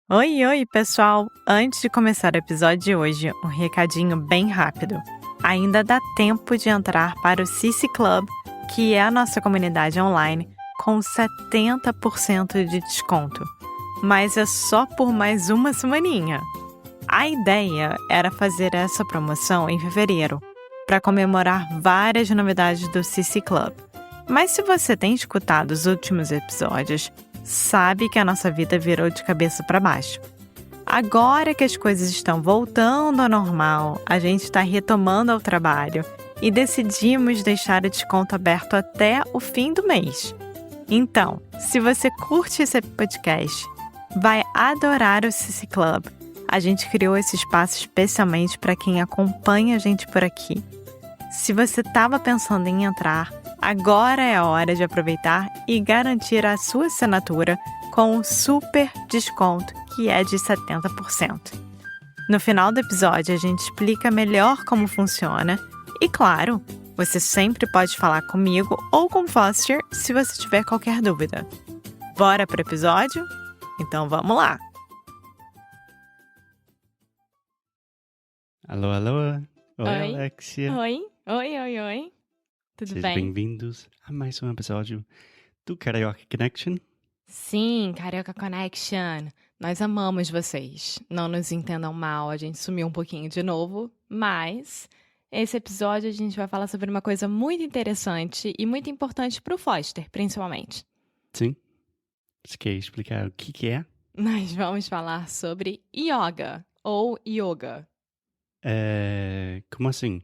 Oi, oi, pessoal! Antes de começar o episódio de hoje, um recadinho bem rápido. Ainda dá tempo de entrar para o Cici Club, que é a nossa comunidade online, com 70% de desconto. Mas é só por mais uma semaninha. A ideia era fazer essa promoção em fevereiro, para comemorar várias novidades do Cici Club. Mas se você tem escutado os últimos episódios, sabe que a nossa vida virou de cabeça para baixo. Agora que as coisas estão voltando ao normal, a gente está retomando ao trabalho e decidimos deixar o desconto aberto até o fim do mês. Então, se você curte esse podcast, vai adorar o Cici Club. A gente criou esse espaço especialmente para quem acompanha a gente por aqui. Se você estava pensando em entrar, agora é a hora de aproveitar e garantir a sua assinatura com um super desconto que é de 70%. No final do episódio, a gente explica melhor como funciona e, claro, você sempre pode falar comigo ou com o Foster se você tiver qualquer dúvida. Bora pro episódio? Então vamos lá! Alô, alô. Oi, Oi. Alexia. Oi. Tudo Sejam bem? bem-vindos a mais um episódio do Carioca Connection. Sim, Carioca Connection. Nós amamos vocês. Não nos entendam mal, a gente sumiu um pouquinho de novo, mas esse episódio a gente vai falar sobre uma coisa muito interessante e muito importante para o Foster, principalmente. Sim? Você quer explicar o que é? Nós vamos falar sobre yoga ou yoga. Como assim?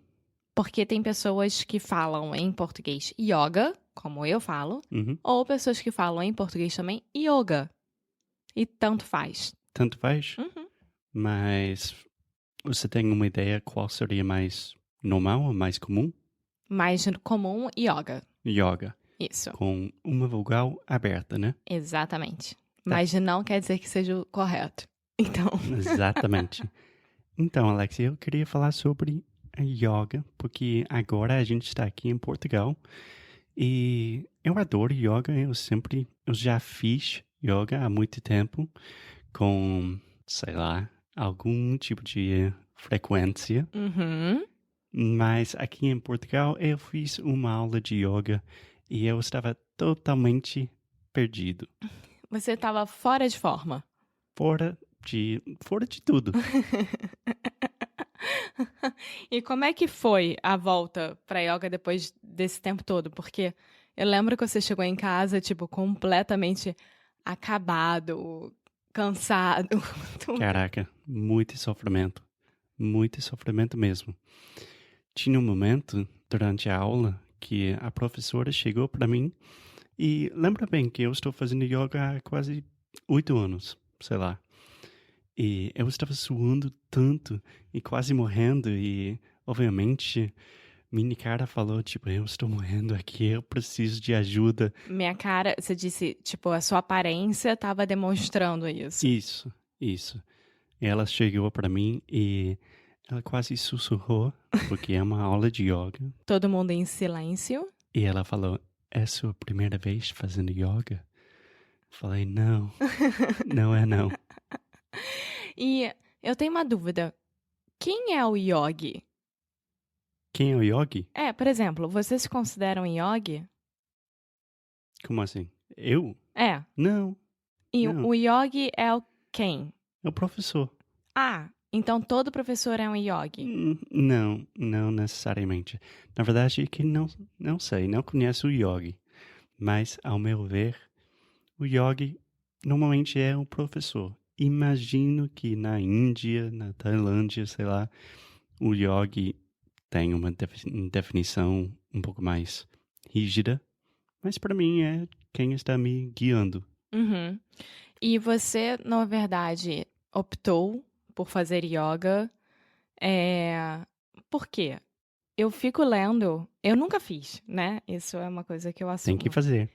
Porque tem pessoas que falam em português yoga, como eu falo, Uhum. ou pessoas que falam em português também yoga. E tanto faz. Tanto faz? Uhum. Mas você tem uma ideia qual seria mais normal ou mais comum? Mais comum, yoga. Yoga. Isso, Com uma vogal aberta, né? exatamente. Mas não quer dizer que seja o correto. Então, Exatamente. Então, Alexia, eu queria falar sobre a yoga, porque agora a gente está aqui em Portugal e eu adoro yoga. Eu já fiz yoga há muito tempo, com, sei lá, algum tipo de frequência. Mas aqui em Portugal eu fiz uma aula de yoga e eu estava totalmente perdido, você estava fora de forma. fora de tudo. E como é que foi a volta pra yoga depois desse tempo todo? Porque eu lembro que você chegou em casa, tipo, completamente acabado, cansado. tudo. Caraca, muito sofrimento mesmo. Tinha um momento durante a aula que a professora chegou para mim e lembra bem que eu estou fazendo yoga há quase 8 anos, sei lá. E eu estava suando tanto e quase morrendo e, obviamente, minha cara falou, tipo, eu estou morrendo aqui, eu preciso de ajuda. Minha cara, você disse, tipo, a sua aparência estava demonstrando isso. Isso. E ela chegou para mim e ela quase sussurrou, porque é uma aula de yoga. Todo mundo em silêncio. E ela falou, é a sua primeira vez fazendo yoga? Falei, não, não é não. E eu tenho uma dúvida. Quem é o yogi? Quem é o yogi? Por exemplo, você se considera um yogi? Como assim? Eu? É. Não, E não. o yogi é o quem? É o professor. Ah, então todo professor é um yogi. Não necessariamente. Na verdade, é que não sei, não conheço o yogi. Mas, ao meu ver, o yogi normalmente é um professor. Imagino que na Índia, na Tailândia, sei lá, o yogi tem uma definição um pouco mais rígida. Mas para mim é quem está me guiando. Uhum. E você, na verdade, optou por fazer yoga. Por quê? Eu fico lendo. Eu nunca fiz, né? Isso é uma coisa que eu assumo. Tem que fazer.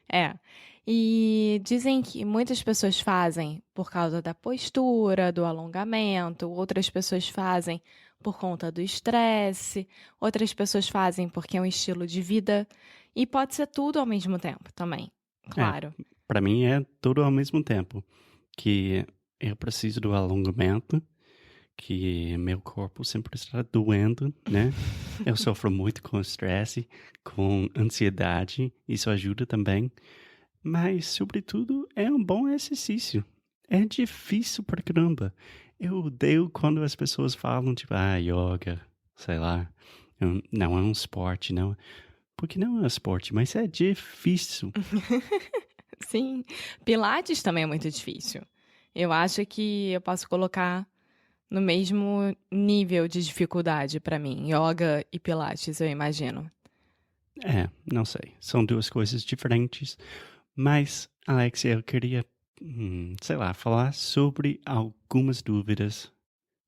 E dizem que muitas pessoas fazem por causa da postura, do alongamento, outras pessoas fazem por conta do estresse, outras pessoas fazem porque é um estilo de vida, e pode ser tudo ao mesmo tempo também, claro. Para mim é tudo ao mesmo tempo. Que eu preciso do alongamento, que meu corpo sempre está doendo, né? Eu sofro muito com estresse, com ansiedade, isso ajuda também. Mas, sobretudo, é um bom exercício. É difícil pra caramba. Eu odeio quando as pessoas falam, tipo, yoga, sei lá. Não é um esporte, não. Porque não é um esporte, mas é difícil. Sim, Pilates também é muito difícil. Eu acho que eu posso colocar no mesmo nível de dificuldade pra mim, yoga e Pilates, eu imagino. Não sei. São duas coisas diferentes. Mas, Alexia, eu queria, sei lá, falar sobre algumas dúvidas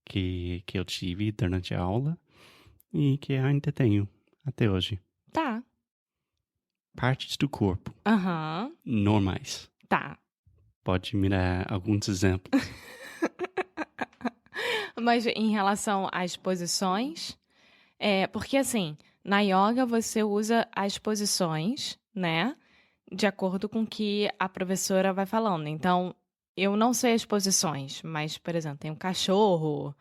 que eu tive durante a aula e que ainda tenho até hoje. Tá. Partes do corpo Aham. normais. Tá. Pode me dar alguns exemplos? Mas em relação às posições, porque assim, na yoga você usa as posições, né? De acordo com o que a professora vai falando. Então, eu não sei as posições, mas, por exemplo, tem um cachorro,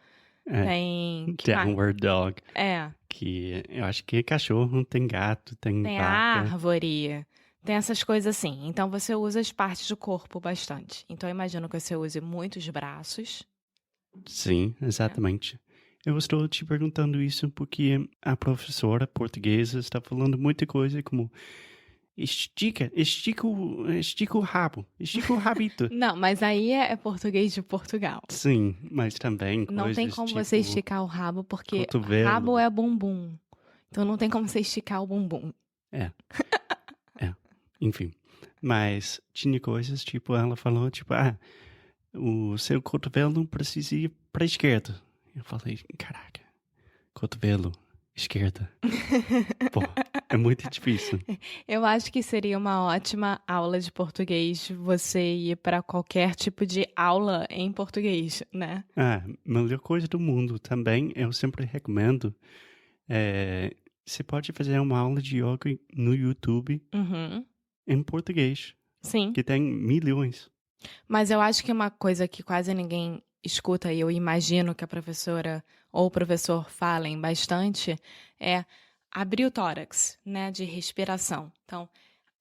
É, tem. Que mais? downward dog, É, que eu acho que é cachorro, tem gato, tem tem a vaca. árvore, tem essas coisas assim. Então, você usa as partes do corpo bastante. Então, eu imagino que você use muitos braços. Sim, exatamente. Eu estou te perguntando isso porque a professora portuguesa está falando muita coisa como estica o rabo, estica o rabito. Não, mas aí é português de Portugal. Sim, mas também Não tem coisas como tipo você esticar o rabo, porque rabo cotovelo. é bumbum. Então, não tem como você esticar o bumbum. É, é, enfim. Mas tinha coisas tipo, ela falou tipo, o seu cotovelo precisa ir para a esquerda. Eu falei, caraca, cotovelo, esquerda. Pô, é muito difícil. Eu acho que seria uma ótima aula de português você ir para qualquer tipo de aula em português, né? Melhor coisa do mundo também, eu sempre recomendo. Você pode fazer uma aula de yoga no YouTube Uhum. em português, Sim. que tem milhões. Mas eu acho que uma coisa que quase ninguém escuta e eu imagino que a professora ou o professor falem bastante é abrir o tórax, né, de respiração. Então,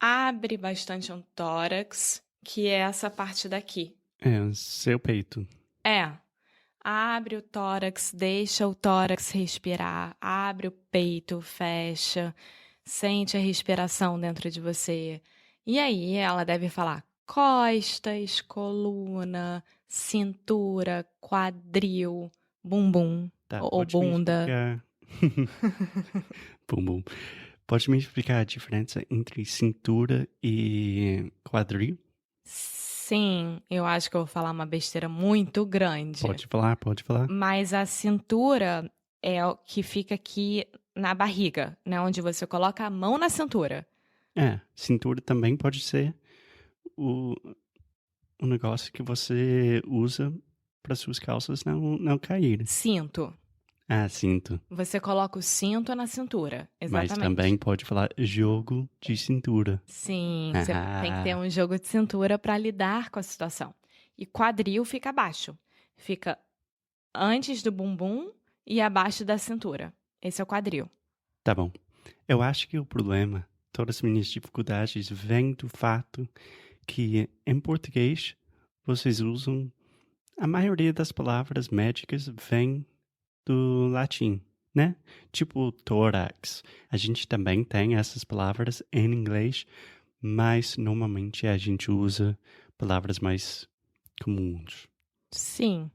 abre bastante um tórax, que é essa parte daqui. Seu peito. Abre o tórax, deixa o tórax respirar, abre o peito, fecha, sente a respiração dentro de você. E aí ela deve falar costas, coluna, cintura, quadril, bumbum Tá, ou pode me bunda. explicar. Bum. Pode me explicar a diferença entre cintura e quadril? Sim, eu acho que eu vou falar uma besteira muito grande. Pode falar, pode falar. Mas a cintura é o que fica aqui na barriga, né? Onde você coloca a mão na cintura. Cintura também pode ser o, o negócio que você usa para suas calças não caírem. Cinto. Cinto. Você coloca o cinto na cintura. Mas Exatamente. também pode falar jogo de cintura. Sim, você tem que ter um jogo de cintura para lidar com a situação. E quadril fica abaixo. Fica antes do bumbum e abaixo da cintura. Esse é o quadril. Tá bom. Eu acho que o problema, todas as minhas dificuldades, vem do fato que em português vocês usam. A maioria das palavras médicas vem do latim, né? Tipo tórax. A gente também tem essas palavras em inglês, mas normalmente a gente usa palavras mais comuns. Sim.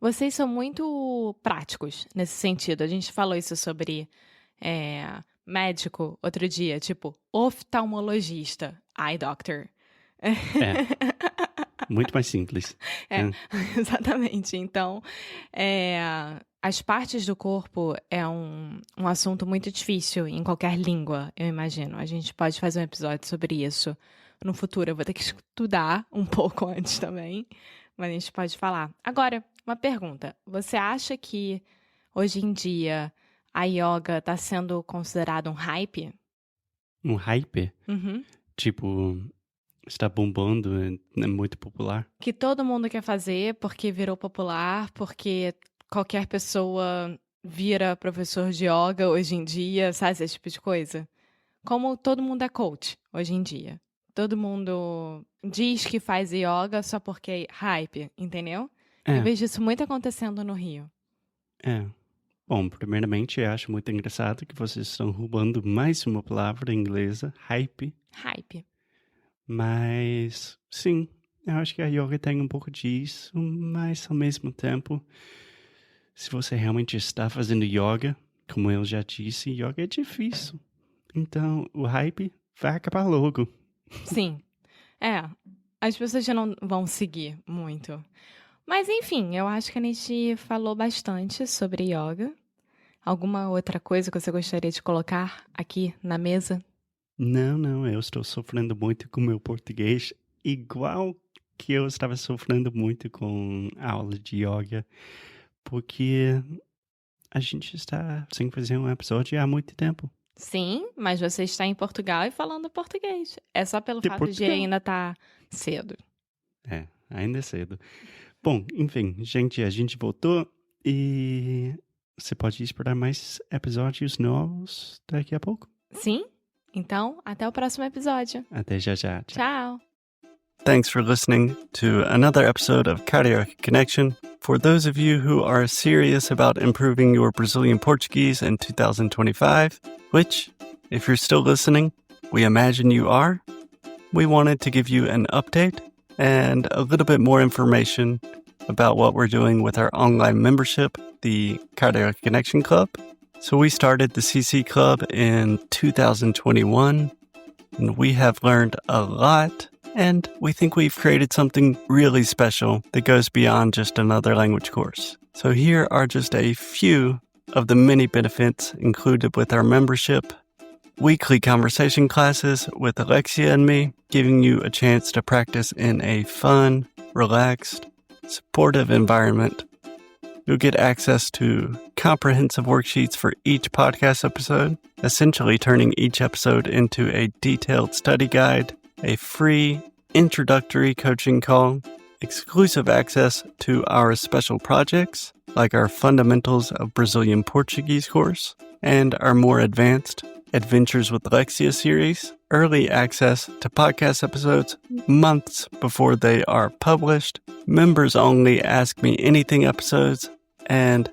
Vocês são muito práticos nesse sentido. A gente falou isso sobre médico outro dia, tipo oftalmologista, eye doctor. Muito mais simples. Exatamente. Então, as partes do corpo é um assunto muito difícil em qualquer língua, eu imagino. A gente pode fazer um episódio sobre isso no futuro. Eu vou ter que estudar um pouco antes também, mas a gente pode falar. Agora, uma pergunta. Você acha que hoje em dia a yoga está sendo considerado um hype? Um hype? Uhum. Tipo, está bombando, é muito popular. Que todo mundo quer fazer porque virou popular, porque qualquer pessoa vira professor de yoga hoje em dia, sabe esse tipo de coisa? Como todo mundo é coach hoje em dia. Todo mundo diz que faz yoga só porque é hype, entendeu? Eu É, vejo isso muito acontecendo no Rio. é. Bom, primeiramente, eu acho muito engraçado que vocês estão roubando mais uma palavra inglesa, hype. Hype. Mas, sim, eu acho que a yoga tem um pouco disso, mas ao mesmo tempo, se você realmente está fazendo yoga, como eu já disse, yoga é difícil. Então, o hype vai acabar logo. Sim. É, as pessoas já não vão seguir muito. Mas enfim, eu acho que a gente falou bastante sobre yoga. Alguma outra coisa que você gostaria de colocar aqui na mesa? Não, eu estou sofrendo muito com o meu português, igual que eu estava sofrendo muito com a aula de yoga, porque a gente está sem fazer um episódio há muito tempo. Sim, mas você está em Portugal e falando português. É só pelo De fato de Portugal. ainda estar cedo. É, ainda é cedo. Bom, enfim, gente, a gente voltou e você pode esperar mais episódios novos daqui a pouco. Sim? Então, até o próximo episódio. Até já já. Tchau. Tchau! Thanks for listening to another episode of Cardiac Connection. For those of you who are serious about improving your Brazilian Portuguese in 2025, which, if you're still listening, we imagine you are, we wanted to give you an update and a little bit more information about what we're doing with our online membership, the Cardiac Connection Club. So we started the CC Club in 2021, and we have learned a lot, and we think we've created something really special that goes beyond just another language course. So here are just a few of the many benefits included with our membership. Weekly conversation classes with Alexia and me, giving you a chance to practice in a fun, relaxed, supportive environment. You'll get access to comprehensive worksheets for each podcast episode, essentially turning each episode into a detailed study guide, a free introductory coaching call, exclusive access to our special projects, like our Fundamentals of Brazilian Portuguese course, and our more advanced Adventures with Alexia series, early access to podcast episodes months before they are published, members only Ask Me Anything episodes, and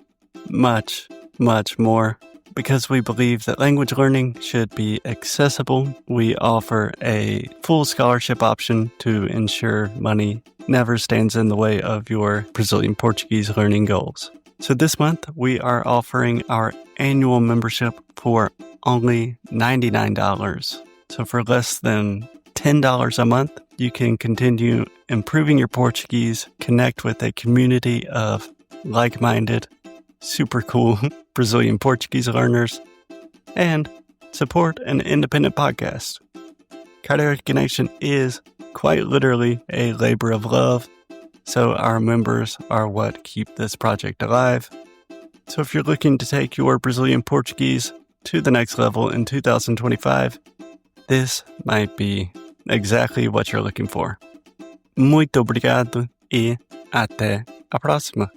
much, much more. Because we believe that language learning should be accessible, we offer a full scholarship option to ensure money never stands in the way of your Brazilian Portuguese learning goals. So this month, we are offering our annual membership for only $99. So for less than $10 a month, you can continue improving your Portuguese, connect with a community of like-minded, super cool Brazilian Portuguese learners, and support an independent podcast. Cardiac Connection is quite literally a labor of love, so our members are what keep this project alive. So if you're looking to take your Brazilian Portuguese to the next level in 2025, this might be exactly what you're looking for. Muito obrigado e até a próxima.